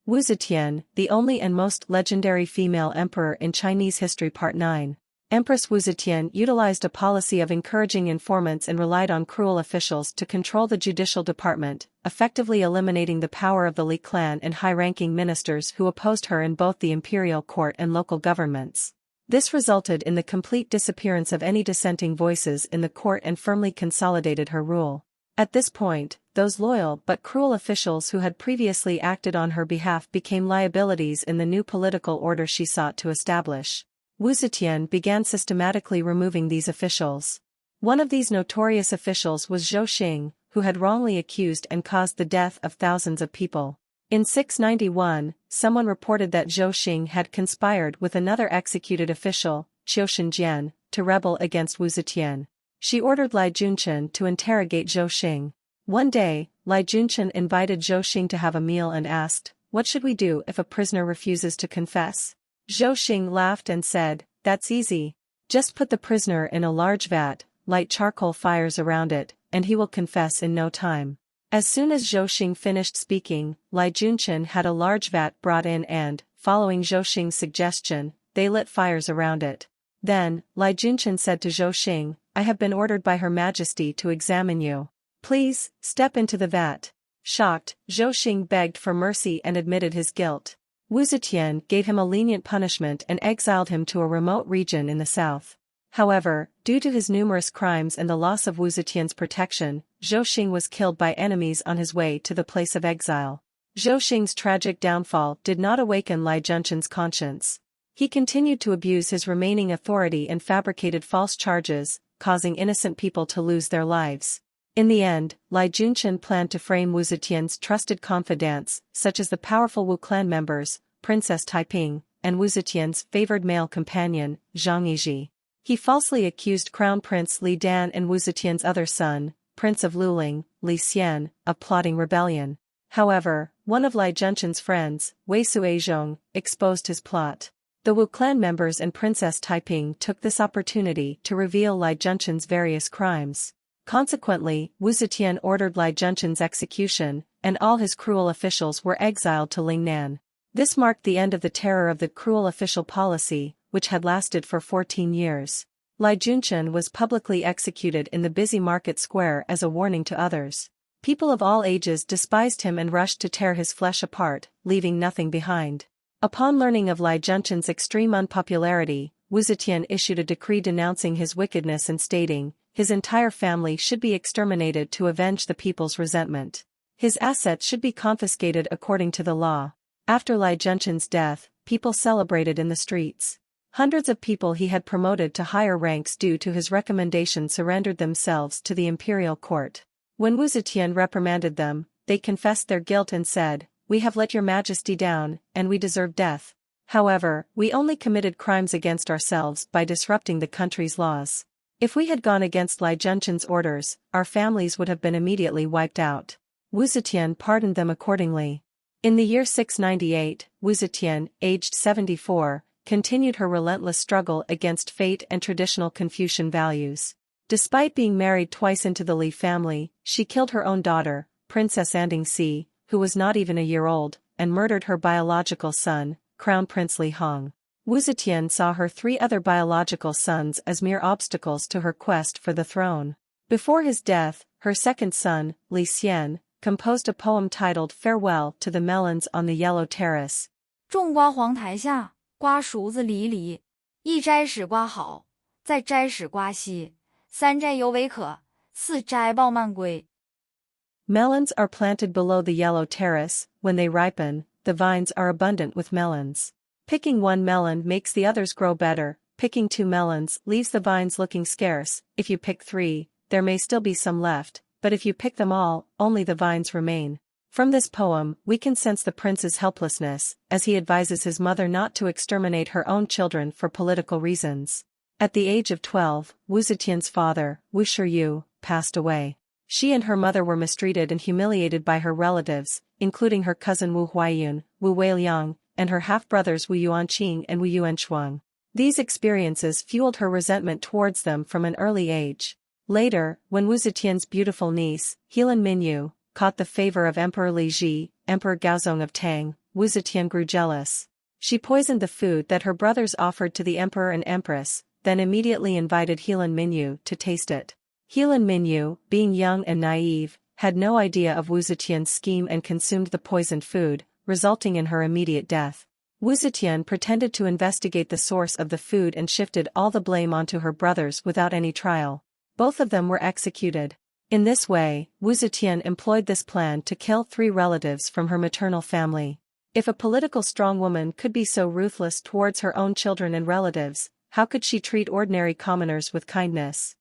Wu Zetian, the only and most legendary female emperor in Chinese history. Part 9. Empress Wu Zetian utilized a policy of encouraging informants and relied on cruel officials to control the judicial department, effectively eliminating the power of the Li clan and high-ranking ministers who opposed her in both the imperial court and local governments. This resulted in the complete disappearance of any dissenting voices in the court and firmly consolidated her rule. At this point, those loyal but cruel officials who had previously acted on her behalf became liabilities in the new political order she sought to establish. Wu Zetian began systematically removing these officials. One of these notorious officials was Zhou Xing, who had wrongly accused and caused the death of thousands of people. In 691, someone reported that Zhou Xing had conspired with another executed official, Qiu Shenjian, to rebel against Wu Zetian. She ordered Lai Junchen to interrogate Zhou Xing. One day, Lai Junchen invited Zhou Xing to have a meal and asked, "What should we do if a prisoner refuses to confess?" Zhou Xing laughed and said, "That's easy. Just put the prisoner in a large vat, light charcoal fires around it, and he will confess in no time." As soon as Zhou Xing finished speaking, Lai Junchen had a large vat brought in and, following Zhou Xing's suggestion, they lit fires around it. Then, Lai Junchen said to Zhou Xing, "I have been ordered by Her Majesty to examine you. Please, step into the vat." Shocked, Zhou Xing begged for mercy and admitted his guilt. Wu Zetian gave him a lenient punishment and exiled him to a remote region in the south. However, due to his numerous crimes and the loss of Wu Zetian's protection, Zhou Xing was killed by enemies on his way to the place of exile. Zhou Xing's tragic downfall did not awaken Lai Junchen's conscience. He continued to abuse his remaining authority and fabricated false charges, causing innocent people to lose their lives. In the end, Lai Junchen planned to frame Wu Zetian's trusted confidants, such as the powerful Wu clan members, Princess Taiping, and Wu Zetian's favored male companion, Zhang Yizhi. He falsely accused Crown Prince Li Dan and Wu Zetian's other son, Prince of Luling, Li Xian, of plotting rebellion. However, one of Lai Junchen's friends, Wei Suizhong, exposed his plot. The Wu clan members and Princess Taiping took this opportunity to reveal Lai Junchen's various crimes. Consequently, Wu Zetian ordered Lai Junchen's execution, and all his cruel officials were exiled to Lingnan. This marked the end of the terror of the cruel official policy, which had lasted for 14 years. Lai Junchen was publicly executed in the busy market square as a warning to others. People of all ages despised him and rushed to tear his flesh apart, leaving nothing behind. Upon learning of Lai Junchen's extreme unpopularity, Wu Zetian issued a decree denouncing his wickedness and stating, his entire family should be exterminated to avenge the people's resentment. His assets should be confiscated according to the law. After Lai Junchen's death, people celebrated in the streets. Hundreds of people he had promoted to higher ranks due to his recommendation surrendered themselves to the imperial court. When Wu Zetian reprimanded them, they confessed their guilt and said, "We have let your majesty down, and we deserve death. However, we only committed crimes against ourselves by disrupting the country's laws. If we had gone against Lai Junchen's orders, our families would have been immediately wiped out." Wu Zetian pardoned them accordingly. In the year 698, Wu Zetian, aged 74, continued her relentless struggle against fate and traditional Confucian values. Despite being married twice into the Li family, she killed her own daughter, Princess Andingxi, who was not even a year old, and murdered her biological son, Crown Prince Li Hong. Wu Zetian saw her 3 other biological sons as mere obstacles to her quest for the throne. Before his death, her second son, Li Xian, composed a poem titled Farewell to the Melons on the Yellow Terrace. 种瓜黄台下，瓜熟子离离，一摘使瓜好，再摘使瓜稀，三摘犹为可，四摘抱蔓归。 Melons are planted below the yellow terrace. When they ripen, the vines are abundant with melons. Picking one melon makes the others grow better. Picking 2 melons leaves the vines looking scarce. If you pick 3, there may still be some left, but if you pick them all, only the vines remain. From this poem, we can sense the prince's helplessness, as he advises his mother not to exterminate her own children for political reasons. At the age of 12, Wu Zetian's father, Wu Shiyu, passed away. She and her mother were mistreated and humiliated by her relatives, including her cousin Wu Huaiyun, Wu Weiliang, and her half-brothers Wu Yuanqing and Wu Yuanshuang. These experiences fueled her resentment towards them from an early age. Later, when Wu Zetian's beautiful niece, Helan Minyu, caught the favor of Emperor Li Ji, Emperor Gaozong of Tang, Wu Zetian grew jealous. She poisoned the food that her brothers offered to the emperor and empress, then immediately invited Helan Minyu to taste it. Helan Minyu, being young and naive, had no idea of Wu Zetian's scheme and consumed the poisoned food, resulting in her immediate death. Wu Zetian pretended to investigate the source of the food and shifted all the blame onto her brothers without any trial. Both of them were executed. In this way, Wu Zetian employed this plan to kill 3 relatives from her maternal family. If a political strong woman could be so ruthless towards her own children and relatives, how could she treat ordinary commoners with kindness?